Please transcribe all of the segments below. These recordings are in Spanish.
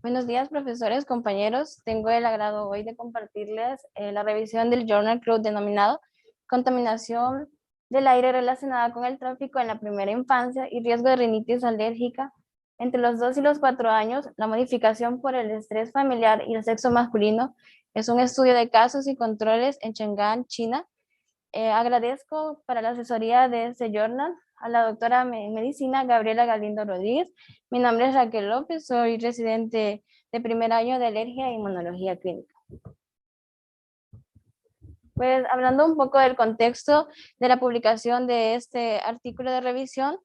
Buenos días, profesores, compañeros. Tengo el agrado hoy de compartirles la revisión del Journal Club denominado Contaminación del aire relacionada con el tráfico en la primera infancia y riesgo de rinitis alérgica entre los 2 y los 4 años. La modificación por el estrés familiar y el sexo masculino es un estudio de casos y controles en Cheng'an, China. Agradezco para la asesoría de este journal a la doctora en medicina Gabriela Galindo Rodríguez. Mi nombre es Raquel López, soy residente de primer año de alergia e inmunología clínica. Pues hablando un poco del contexto de la publicación de este artículo de revisión,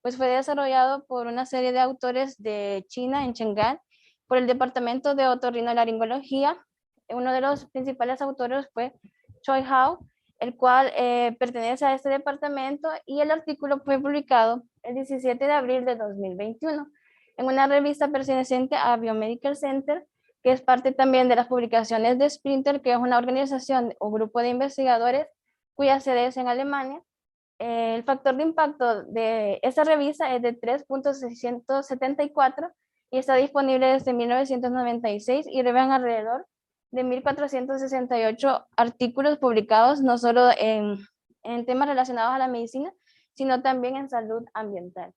pues fue desarrollado por una serie de autores de China en Cheng'an por el Departamento de Otorrinolaringología. Uno de los principales autores fue Choi Hao, el cual pertenece a este departamento, y el artículo fue publicado el 17 de abril de 2021 en una revista perteneciente a Biomedical Center, que es parte también de las publicaciones de Sprinter, que es una organización o grupo de investigadores cuya sede es en Alemania. El factor de impacto de esta revista es de 3.674 y está disponible desde 1996 y revelan alrededor de 1.468 artículos publicados, no solo en temas relacionados a la medicina, sino también en salud ambiental.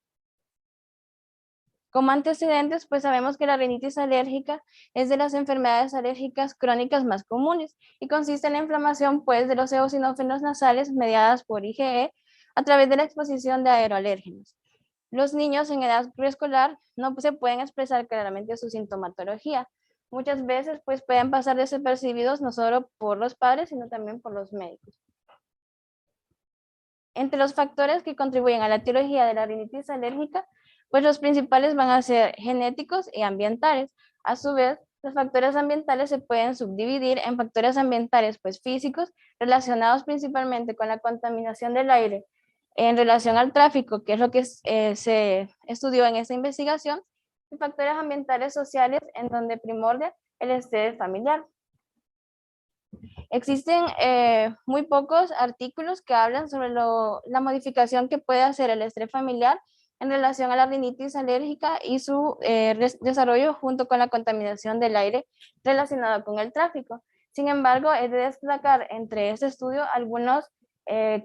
Como antecedentes, pues sabemos que la rinitis alérgica es de las enfermedades alérgicas crónicas más comunes y consiste en la inflamación pues, de los eosinófilos nasales mediadas por IgE a través de la exposición de aeroalérgenos. Los niños en edad preescolar no se pueden expresar claramente su sintomatología. Muchas veces pues, pueden pasar desapercibidos no solo por los padres, sino también por los médicos. Entre los factores que contribuyen a la etiología de la rinitis alérgica, pues los principales van a ser genéticos y ambientales. A su vez, los factores ambientales se pueden subdividir en factores ambientales pues físicos, relacionados principalmente con la contaminación del aire en relación al tráfico, que es lo que se estudió en esta investigación, y factores ambientales sociales, en donde primordia el estrés familiar. Existen muy pocos artículos que hablan sobre la modificación que puede hacer el estrés familiar en relación a la rinitis alérgica y su desarrollo junto con la contaminación del aire relacionado con el tráfico. Sin embargo, es de destacar entre este estudio algunos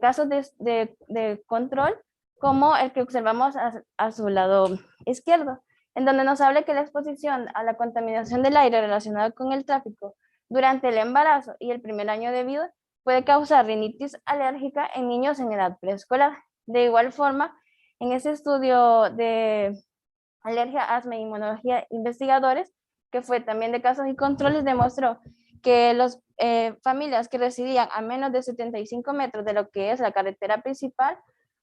casos de control, como el que observamos a su lado izquierdo, en donde nos habla que la exposición a la contaminación del aire relacionada con el tráfico durante el embarazo y el primer año de vida puede causar rinitis alérgica en niños en edad preescolar. De igual forma, en ese estudio de alergia, asma e inmunología investigadores, que fue también de casos y controles, demostró que las familias que residían a menos de 75 metros de lo que es la carretera principal,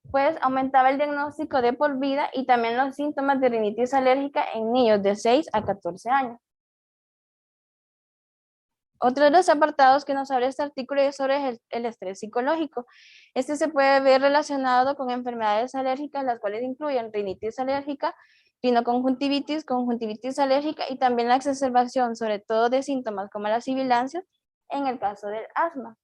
pues aumentaba el diagnóstico de por vida y también los síntomas de rinitis alérgica en niños de 6 a 14 años. Otro de los apartados que nos habla este artículo es sobre el estrés psicológico. Este se puede ver relacionado con enfermedades alérgicas, las cuales incluyen rinitis alérgica, rinoconjuntivitis, conjuntivitis alérgica y también la exacerbación, sobre todo de síntomas como las sibilancias, en el caso del asma.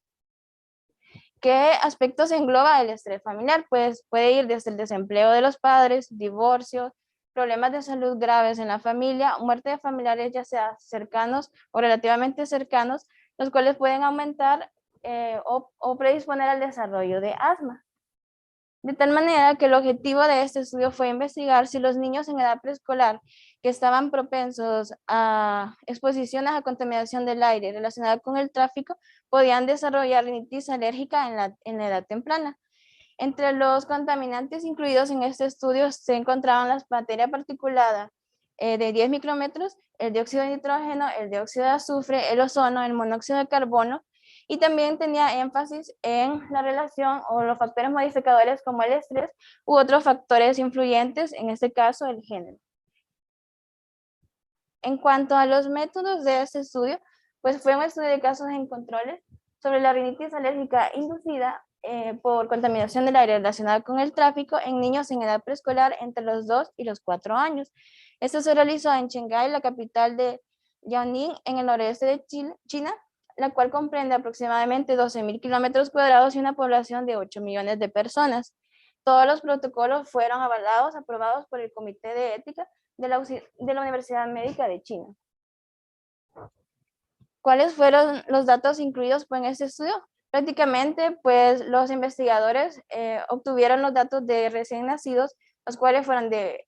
¿Qué aspectos engloba el estrés familiar? Pues puede ir desde el desempleo de los padres, divorcio, problemas de salud graves en la familia, muerte de familiares ya sea cercanos o relativamente cercanos, los cuales pueden aumentar o predisponer al desarrollo de asma. De tal manera que el objetivo de este estudio fue investigar si los niños en edad preescolar que estaban propensos a exposiciones a contaminación del aire relacionada con el tráfico podían desarrollar rinitis alérgica en la edad temprana. Entre los contaminantes incluidos en este estudio se encontraban la materia particulada de 10 micrómetros, el dióxido de nitrógeno, el dióxido de azufre, el ozono, el monóxido de carbono, y también tenía énfasis en la relación o los factores modificadores como el estrés u otros factores influyentes, en este caso el género. En cuanto a los métodos de este estudio, pues fue un estudio de casos en controles sobre la rinitis alérgica inducida por contaminación del aire relacionada con el tráfico en niños en edad preescolar entre los 2 y los 4 años. Esto se realizó en Shanghái, la capital de Liaoning, en el noreste de China, la cual comprende aproximadamente 12.000 kilómetros cuadrados y una población de 8 millones de personas. Todos los protocolos fueron avalados, aprobados por el Comité de Ética de la Universidad Médica de China. ¿Cuáles fueron los datos incluidos pues, en este estudio? Prácticamente, pues los investigadores obtuvieron los datos de recién nacidos, los cuales fueron de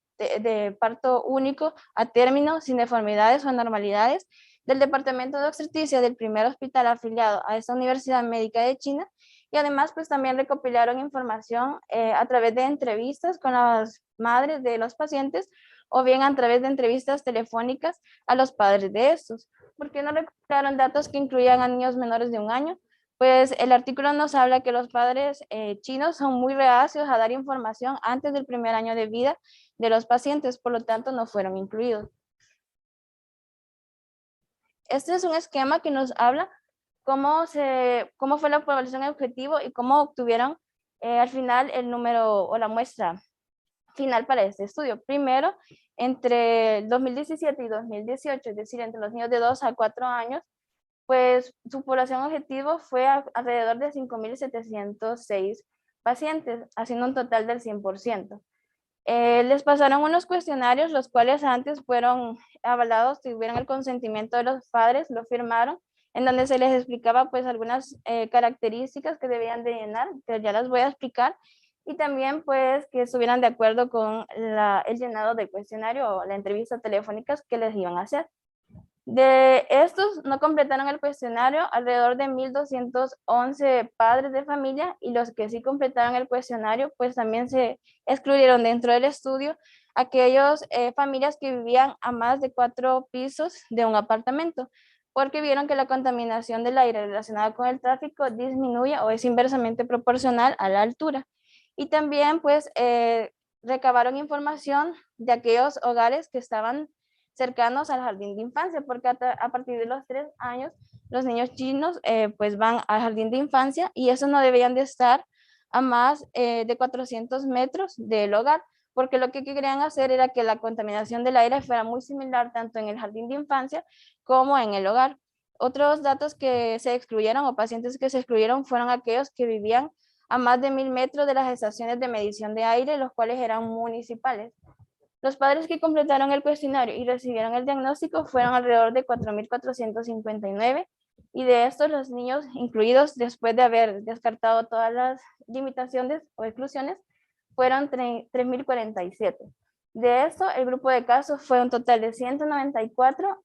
parto único a término, sin deformidades o anormalidades, del Departamento de Obstetricia del primer hospital afiliado a esta Universidad Médica de China, y además pues también recopilaron información a través de entrevistas con las madres de los pacientes o bien a través de entrevistas telefónicas a los padres de estos. ¿Por qué no recopilaron datos que incluían a niños menores de 1 año? Pues el artículo nos habla que los padres chinos son muy reacios a dar información antes del primer año de vida de los pacientes, por lo tanto no fueron incluidos. Este es un esquema que nos habla cómo fue la población objetivo y cómo obtuvieron al final el número o la muestra final para este estudio. Primero, entre 2017 y 2018, es decir, entre los niños de 2 a 4 años, pues su población objetivo fue alrededor de 5.706 pacientes, haciendo un total del 100%. Les pasaron unos cuestionarios, los cuales antes fueron avalados, tuvieron el consentimiento de los padres, lo firmaron, en donde se les explicaba pues algunas características que debían de llenar, que ya las voy a explicar, y también pues que estuvieran de acuerdo con el llenado del cuestionario o la entrevista telefónica que les iban a hacer. De estos no completaron el cuestionario alrededor de 1.211 padres de familia, y los que sí completaron el cuestionario pues también se excluyeron dentro del estudio aquellas familias que vivían a más de 4 pisos de un apartamento, porque vieron que la contaminación del aire relacionada con el tráfico disminuye o es inversamente proporcional a la altura. Y también pues recabaron información de aquellos hogares que estaban cercanos al jardín de infancia, porque a partir de los 3 años los niños chinos pues van al jardín de infancia, y eso no deberían de estar a más de 400 metros del hogar, porque lo que querían hacer era que la contaminación del aire fuera muy similar tanto en el jardín de infancia como en el hogar. Otros datos que se excluyeron o pacientes que se excluyeron fueron aquellos que vivían a más de 1.000 metros de las estaciones de medición de aire, los cuales eran municipales. Los padres que completaron el cuestionario y recibieron el diagnóstico fueron alrededor de 4.459, y de estos los niños incluidos, después de haber descartado todas las limitaciones o exclusiones, fueron 3.047. De esto, el grupo de casos fue un total de 194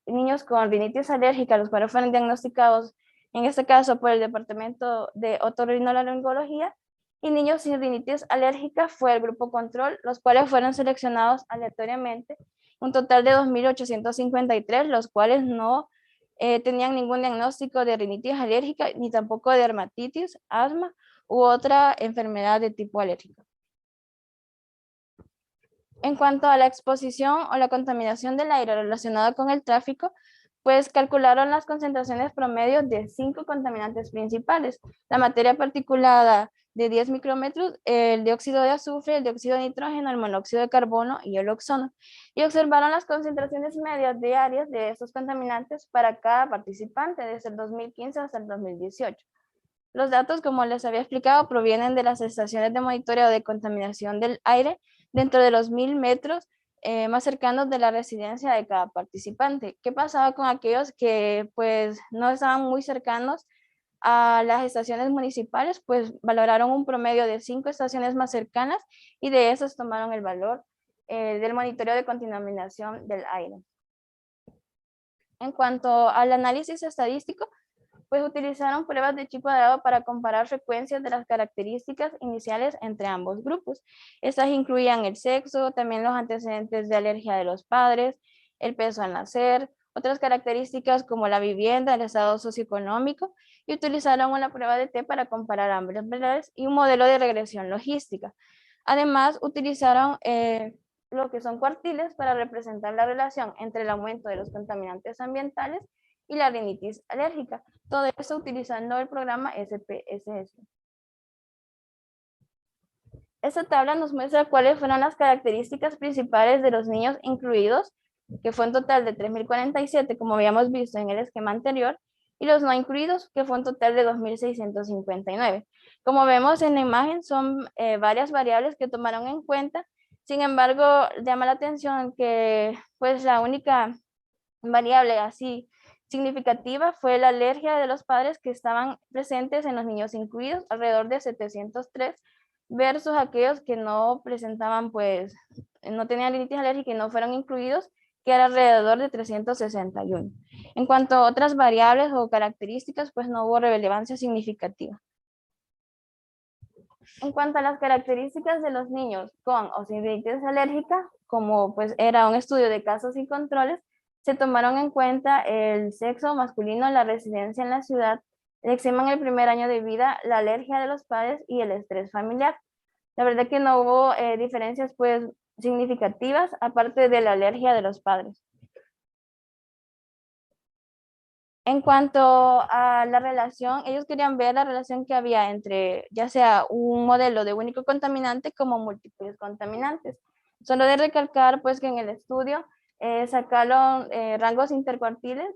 niños con rinitis alérgica, los cuales fueron diagnosticados, en este caso por el Departamento de Otorrinolaringología, y niños sin rinitis alérgica fue el grupo control, los cuales fueron seleccionados aleatoriamente, un total de 2.853, los cuales no tenían ningún diagnóstico de rinitis alérgica, ni tampoco de dermatitis, asma u otra enfermedad de tipo alérgico. En cuanto a la exposición o la contaminación del aire relacionada con el tráfico, pues calcularon las concentraciones promedio de 5 contaminantes principales: la materia particulada de 10 micrómetros, el dióxido de azufre, el dióxido de nitrógeno, el monóxido de carbono y el ozono, y observaron las concentraciones medias diarias de estos contaminantes para cada participante desde el 2015 hasta el 2018. Los datos, como les había explicado, provienen de las estaciones de monitoreo de contaminación del aire dentro de los 1.000 metros más cercanos de la residencia de cada participante. ¿Qué pasaba con aquellos que pues no estaban muy cercanos a las estaciones municipales? Pues valoraron un promedio de 5 estaciones más cercanas, y de esas tomaron el valor del monitoreo de contaminación del aire. En cuanto al análisis estadístico, pues utilizaron pruebas de chip cuadrado para comparar frecuencias de las características iniciales entre ambos grupos. Estas incluían el sexo, también los antecedentes de alergia de los padres, el peso al nacer, otras características como la vivienda, el estado socioeconómico, y utilizaron una prueba de T para comparar ambos valores y un modelo de regresión logística. Además, utilizaron lo que son cuartiles para representar la relación entre el aumento de los contaminantes ambientales y la rinitis alérgica. Todo esto utilizando el programa SPSS. Esta tabla nos muestra cuáles fueron las características principales de los niños incluidos, que fue un total de 3.047, como habíamos visto en el esquema anterior, y los no incluidos, que fue un total de 2.659. Como vemos en la imagen, son varias variables que tomaron en cuenta, Sin embargo, llama la atención que pues la única variable así significativa fue la alergia de los padres que estaban presentes en los niños incluidos, alrededor de 703, versus aquellos que no presentaban, pues, no tenían rinitis alérgica y no fueron incluidos, que era alrededor de 361. En cuanto a otras variables o características, pues no hubo relevancia significativa. En cuanto a las características de los niños con o sin rinitis alérgica, como pues era un estudio de casos y controles, se tomaron en cuenta el sexo masculino, la residencia en la ciudad, el eczema en el primer año de vida, la alergia de los padres y el estrés familiar. La verdad que no hubo diferencias pues significativas aparte de la alergia de los padres. En cuanto a la relación, ellos querían ver la relación que había entre ya sea un modelo de único contaminante como múltiples contaminantes. Solo de recalcar pues que en el estudio sacaron rangos intercuartiles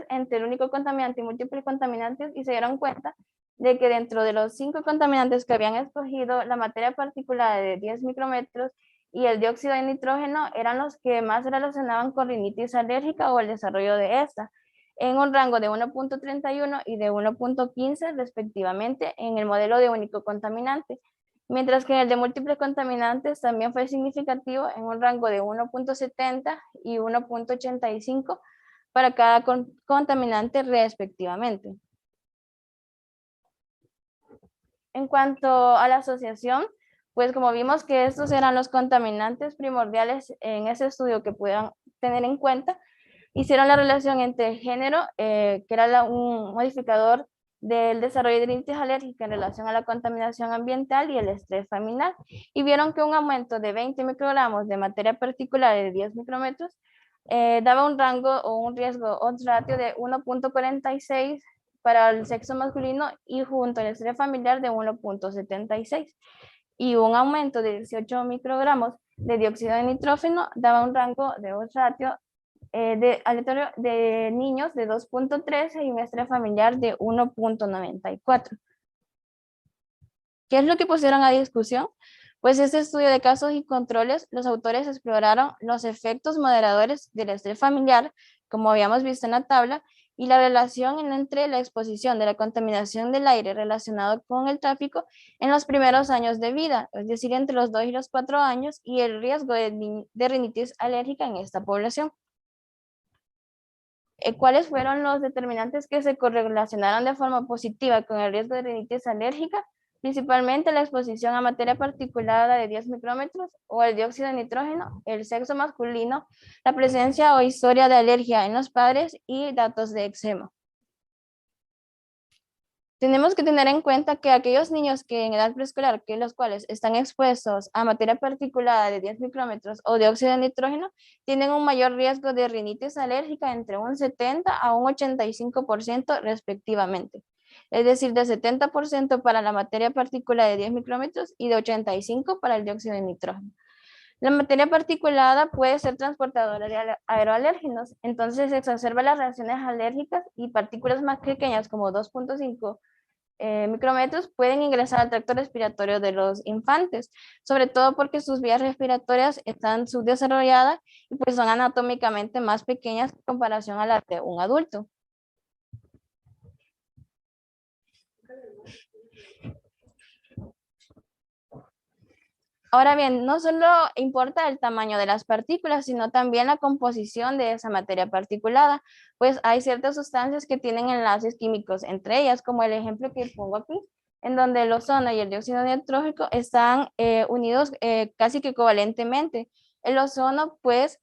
entre el único contaminante y múltiples contaminantes y se dieron cuenta de que dentro de los 5 contaminantes que habían escogido, la materia particulada de 10 micrometros y el dióxido de nitrógeno eran los que más se relacionaban con rinitis alérgica o el desarrollo de esta en un rango de 1.31 y de 1.15 respectivamente en el modelo de único contaminante, mientras que en el de múltiples contaminantes también fue significativo en un rango de 1.70 y 1.85 para cada contaminante respectivamente. En cuanto a la asociación, pues como vimos que estos eran los contaminantes primordiales en ese estudio que puedan tener en cuenta, hicieron la relación entre el género, que era un modificador del desarrollo de rinitis alérgica en relación a la contaminación ambiental y el estrés familiar, y vieron que un aumento de 20 microgramos de materia particular de 10 micrómetros daba un rango o un riesgo odds ratio de 1.46 para el sexo masculino y junto al estrés familiar de 1.76 y un aumento de 18 microgramos de dióxido de nitrógeno daba un rango de odds ratio aleatorio de niños de 2.13 y un estrés familiar de 1.94. ¿Qué es lo que pusieron a discusión? Pues este estudio de casos y controles, los autores exploraron los efectos moderadores del estrés familiar, como habíamos visto en la tabla, y la relación entre la exposición de la contaminación del aire relacionado con el tráfico en los primeros años de vida, es decir, entre los 2 y los 4 años, y el riesgo de rinitis alérgica en esta población. ¿Cuáles fueron los determinantes que se correlacionaron de forma positiva con el riesgo de rinitis alérgica? Principalmente la exposición a materia particulada de 10 micrómetros o el dióxido de nitrógeno, el sexo masculino, la presencia o historia de alergia en los padres y datos de eczema. Tenemos que tener en cuenta que aquellos niños que en edad preescolar, que los cuales están expuestos a materia particulada de 10 micrómetros o dióxido de nitrógeno, tienen un mayor riesgo de rinitis alérgica entre un 70 a un 85% respectivamente. Es decir, de 70% para la materia particulada de 10 micrómetros y de 85% para el dióxido de nitrógeno. La materia particulada puede ser transportadora de aeroalérgenos, entonces se exacerban las reacciones alérgicas y partículas más pequeñas como 2.5 micrómetros pueden ingresar al tracto respiratorio de los infantes, sobre todo porque sus vías respiratorias están subdesarrolladas y pues son anatómicamente más pequeñas en comparación a las de un adulto. Ahora bien, no solo importa el tamaño de las partículas, sino también la composición de esa materia particulada, pues hay ciertas sustancias que tienen enlaces químicos entre ellas, como el ejemplo que pongo aquí, en donde el ozono y el dióxido de nitrógeno están unidos casi que covalentemente. El ozono, pues,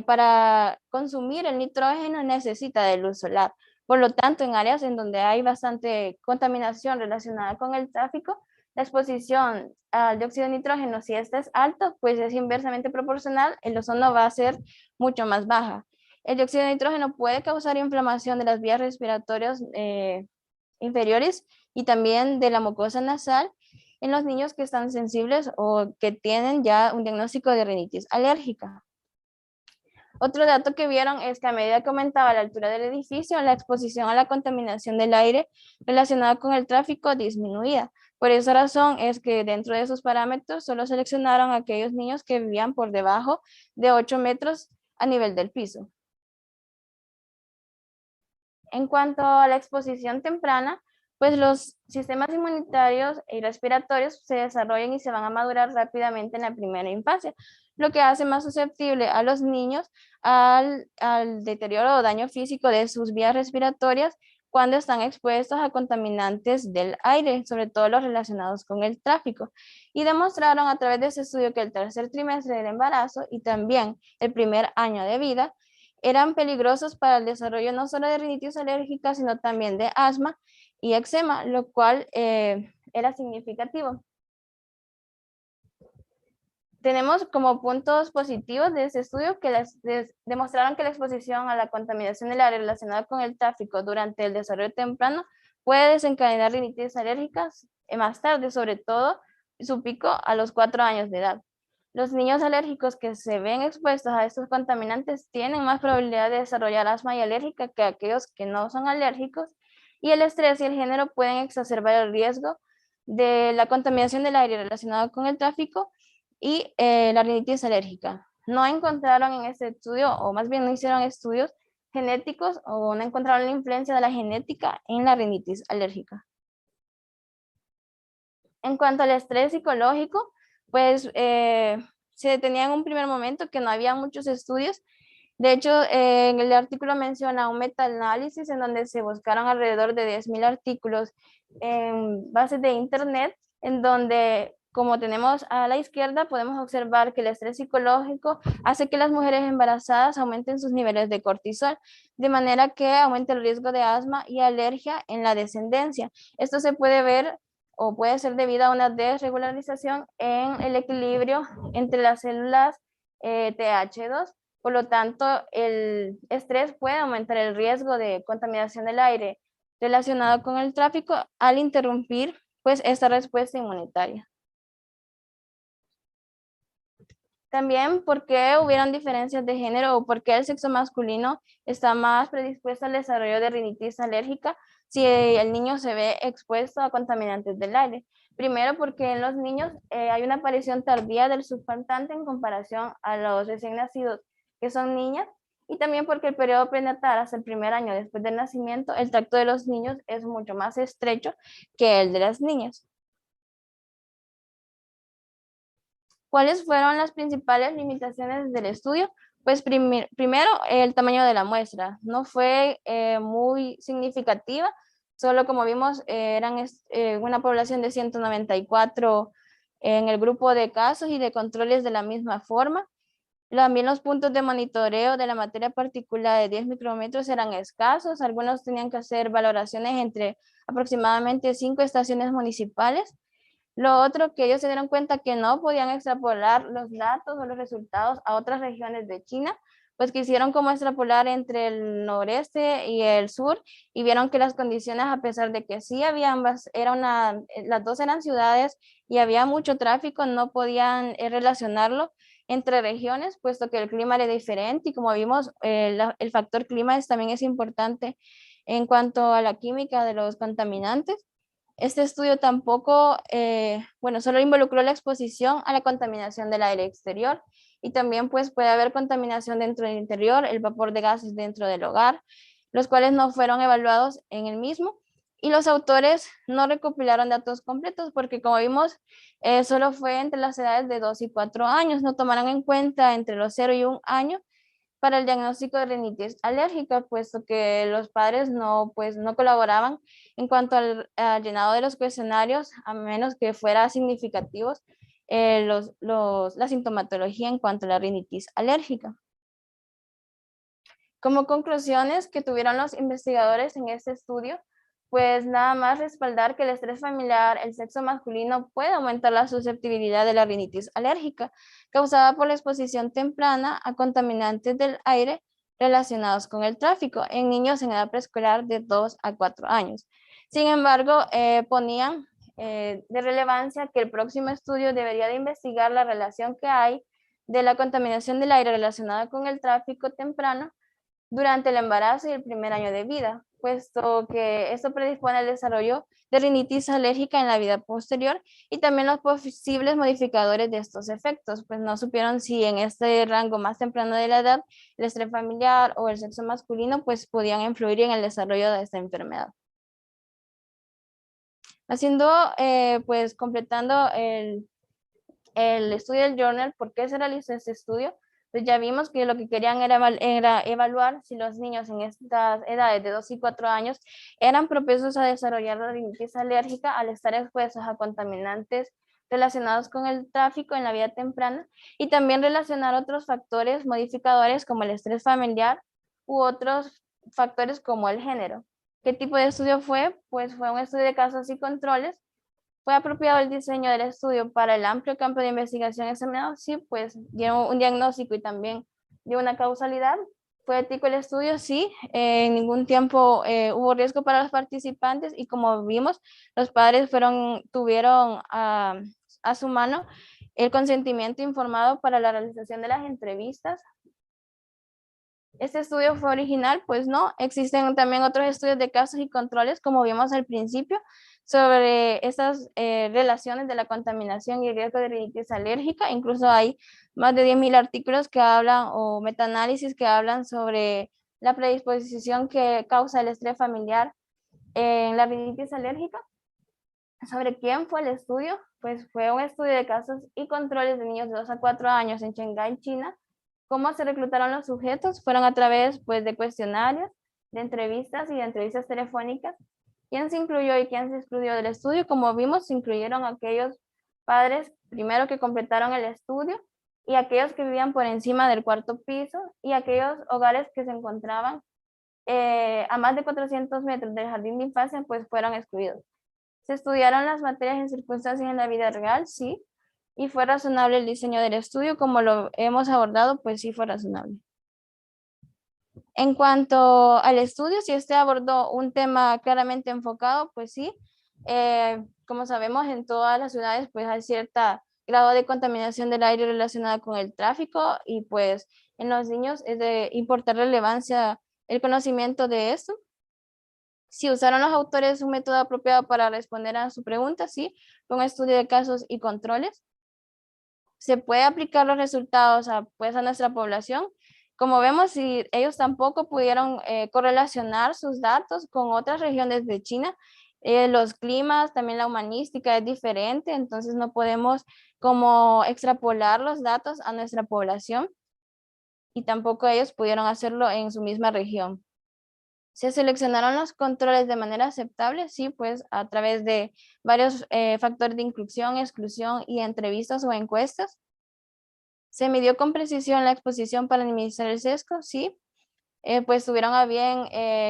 para consumir el nitrógeno necesita de luz solar. Por lo tanto, en áreas en donde hay bastante contaminación relacionada con el tráfico, la exposición al dióxido de nitrógeno, si este es alto, pues es inversamente proporcional, el ozono va a ser mucho más baja. El dióxido de nitrógeno puede causar inflamación de las vías respiratorias inferiores y también de la mucosa nasal en los niños que están sensibles o que tienen ya un diagnóstico de rinitis alérgica. Otro dato que vieron es que a medida que aumentaba la altura del edificio, la exposición a la contaminación del aire relacionada con el tráfico disminuía. Por esa razón es que dentro de esos parámetros solo seleccionaron a aquellos niños que vivían por debajo de 8 metros a nivel del piso. En cuanto a la exposición temprana, pues los sistemas inmunitarios y respiratorios se desarrollan y se van a madurar rápidamente en la primera infancia, lo que hace más susceptible a los niños al deterioro o daño físico de sus vías respiratorias cuando están expuestos a contaminantes del aire, sobre todo los relacionados con el tráfico. Y demostraron a través de ese estudio que el tercer trimestre del embarazo y también el primer año de vida eran peligrosos para el desarrollo no solo de rinitis alérgica, sino también de asma y eczema, lo cual era significativo. Tenemos como puntos positivos de este estudio que demostraron que la exposición a la contaminación del aire relacionada con el tráfico durante el desarrollo temprano puede desencadenar rinitis alérgicas más tarde, sobre todo su pico a los 4 años de edad. Los niños alérgicos que se ven expuestos a estos contaminantes tienen más probabilidad de desarrollar asma y alérgica que aquellos que no son alérgicos, y el estrés y el género pueden exacerbar el riesgo de la contaminación del aire relacionado con el tráfico y la rinitis alérgica. No encontraron en este estudio, o más bien no hicieron estudios genéticos o no encontraron la influencia de la genética en la rinitis alérgica. En cuanto al estrés psicológico, pues se detenía en un primer momento que no había muchos estudios. De hecho, en el artículo menciona un metaanálisis en donde se buscaron alrededor de 10.000 artículos en bases de internet, en donde, como tenemos a la izquierda, podemos observar que el estrés psicológico hace que las mujeres embarazadas aumenten sus niveles de cortisol, de manera que aumenta el riesgo de asma y alergia en la descendencia. Esto se puede ver o puede ser debido a una desregularización en el equilibrio entre las células TH2. Por lo tanto, el estrés puede aumentar el riesgo de contaminación del aire relacionado con el tráfico al interrumpir pues esta respuesta inmunitaria. También, ¿por qué hubieron diferencias de género o por qué el sexo masculino está más predispuesto al desarrollo de rinitis alérgica si el niño se ve expuesto a contaminantes del aire? Primero, porque en los niños hay una aparición tardía del surfactante en comparación a los recién nacidos que son niñas, y también porque el periodo prenatal hasta el primer año después del nacimiento, el tracto de los niños es mucho más estrecho que el de las niñas. ¿Cuáles fueron las principales limitaciones del estudio? Pues primero, el tamaño de la muestra. No fue muy significativa, solo como vimos, eran una población de 194 en el grupo de casos y de controles de la misma forma. También los puntos de monitoreo de la materia particular de 10 micrómetros eran escasos. Algunos tenían que hacer valoraciones entre aproximadamente 5 estaciones municipales. Lo otro, que ellos se dieron cuenta que no podían extrapolar los datos o los resultados a otras regiones de China, pues quisieron como extrapolar entre el noreste y el sur, y vieron que las condiciones, a pesar de que sí había ambas, las dos eran ciudades y había mucho tráfico, no podían relacionarlo entre regiones, puesto que el clima era diferente, y como vimos, el factor clima también es importante en cuanto a la química de los contaminantes. Este estudio tampoco, bueno, solo involucró la exposición a la contaminación del aire exterior, y también pues puede haber contaminación dentro del interior, el vapor de gases dentro del hogar, los cuales no fueron evaluados en el mismo, y los autores no recopilaron datos completos porque, como vimos, solo fue entre las edades de 2 y 4 años, no tomaron en cuenta entre los 0 y 1 año para el diagnóstico de rinitis alérgica, puesto que los padres no, pues, no colaboraban en cuanto al llenado de los cuestionarios, a menos que fuera significativos la sintomatología en cuanto a la rinitis alérgica. Como conclusiones que tuvieron los investigadores en este estudio, pues nada más respaldar que el estrés familiar, el sexo masculino puede aumentar la susceptibilidad de la rinitis alérgica causada por la exposición temprana a contaminantes del aire relacionados con el tráfico en niños en edad preescolar de 2 a 4 años. Sin embargo, ponían de relevancia que el próximo estudio debería de investigar la relación que hay de la contaminación del aire relacionada con el tráfico temprano durante el embarazo y el primer año de vida, puesto que esto predispone al desarrollo de rinitis alérgica en la vida posterior y también los posibles modificadores de estos efectos, pues no supieron si en este rango más temprano de la edad el estrés familiar o el sexo masculino pues podían influir en el desarrollo de esta enfermedad. Haciendo, pues completando el estudio del journal, ¿por qué se realizó este estudio? Pues ya vimos que lo que querían era evaluar si los niños en estas edades de 2 y 4 años eran propensos a desarrollar la rinitis alérgica al estar expuestos a contaminantes relacionados con el tráfico en la vida temprana y también relacionar otros factores modificadores como el estrés familiar u otros factores como el género. ¿Qué tipo de estudio fue? Pues fue un estudio de casos y controles. ¿Fue apropiado el diseño del estudio para el amplio campo de investigación examinado? Sí, pues dio un diagnóstico y también dio una causalidad. ¿Fue ético el estudio? Sí. En ningún tiempo hubo riesgo para los participantes y como vimos, los padres tuvieron a su mano el consentimiento informado para la realización de las entrevistas. ¿Este estudio fue original? Pues no. Existen también otros estudios de casos y controles, como vimos al principio, sobre estas relaciones de la contaminación y el riesgo de rinitis alérgica. Incluso hay más de 10.000 artículos que hablan o metaanálisis que hablan sobre la predisposición que causa el estrés familiar en la rinitis alérgica. ¿Sobre quién fue el estudio? Pues fue un estudio de casos y controles de niños de 2 a 4 años en Shanghái, China. ¿Cómo se reclutaron los sujetos? Fueron a través pues, de cuestionarios, de entrevistas y de entrevistas telefónicas. ¿Quién se incluyó y quién se excluyó del estudio? Como vimos, se incluyeron aquellos padres primero que completaron el estudio y aquellos que vivían por encima del cuarto piso y aquellos hogares que se encontraban a más de 400 metros del jardín de infancia, pues fueron excluidos. ¿Se estudiaron las materias en circunstancias en la vida real? Sí. ¿Y fue razonable el diseño del estudio? Como lo hemos abordado, pues sí fue razonable. En cuanto al estudio, si este abordó un tema claramente enfocado, pues sí. Como sabemos, en todas las ciudades pues hay cierta grado de contaminación del aire relacionada con el tráfico y pues en los niños es de importar relevancia el conocimiento de esto. Si usaron los autores un método apropiado para responder a su pregunta, sí, fue un estudio de casos y controles. Se puede aplicar los resultados pues, a nuestra población. Como vemos, si ellos tampoco pudieron correlacionar sus datos con otras regiones de China, los climas, también la humanística es diferente, entonces no podemos como extrapolar los datos a nuestra población y tampoco ellos pudieron hacerlo en su misma región. ¿Se seleccionaron los controles de manera aceptable? Sí, pues a través de varios factores de inclusión, exclusión y entrevistas o encuestas. ¿Se midió con precisión la exposición para minimizar el sesgo? Sí. Pues tuvieron a bien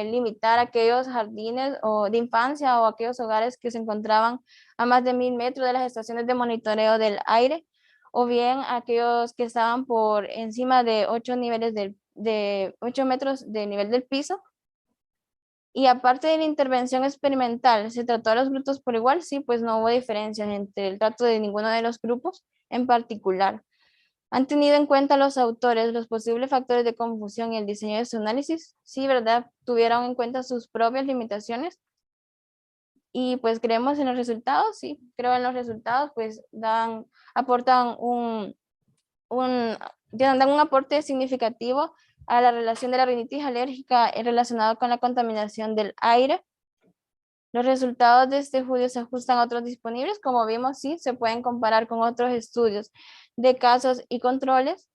limitar aquellos jardines o de infancia o aquellos hogares que se encontraban a más de 1.000 metros de las estaciones de monitoreo del aire, o bien aquellos que estaban por encima de 8 de 8 metros de nivel del piso. Y aparte de la intervención experimental, ¿se trató a los grupos por igual? Sí, pues no hubo diferencias entre el trato de ninguno de los grupos en particular. ¿Han tenido en cuenta los autores los posibles factores de confusión y el diseño de su análisis? Sí, ¿verdad? Tuvieron en cuenta sus propias limitaciones y pues creemos en los resultados, sí, creo en los resultados, pues aportan dan un aporte significativo a la relación de la rinitis alérgica relacionado con la contaminación del aire. Los resultados de este estudio se ajustan a otros disponibles, como vimos, sí, se pueden comparar con otros estudios de casos y controles.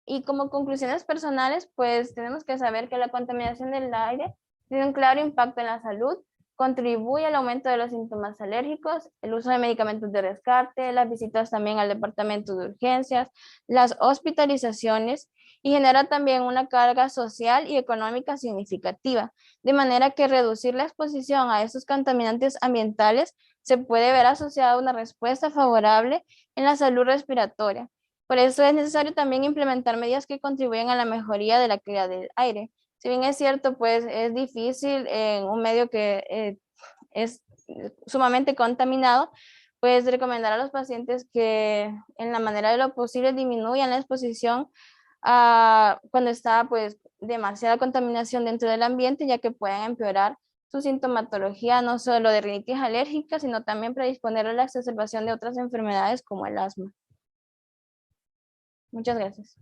Y como conclusiones personales, pues tenemos que saber que la contaminación del aire tiene un claro impacto en la salud, contribuye al aumento de los síntomas alérgicos, el uso de medicamentos de rescate, las visitas también al departamento de urgencias, las hospitalizaciones y genera también una carga social y económica significativa, de manera que reducir la exposición a estos contaminantes ambientales se puede ver asociada a una respuesta favorable en la salud respiratoria. Por eso es necesario también implementar medidas que contribuyan a la mejoría de la calidad del aire. Si bien es cierto, pues es difícil en un medio que es sumamente contaminado, pues recomendar a los pacientes que en la manera de lo posible disminuyan la exposición cuando está pues demasiada contaminación dentro del ambiente, ya que pueden empeorar su sintomatología no solo de rinitis alérgica, sino también predisponer a la exacerbación de otras enfermedades como el asma. Muchas gracias.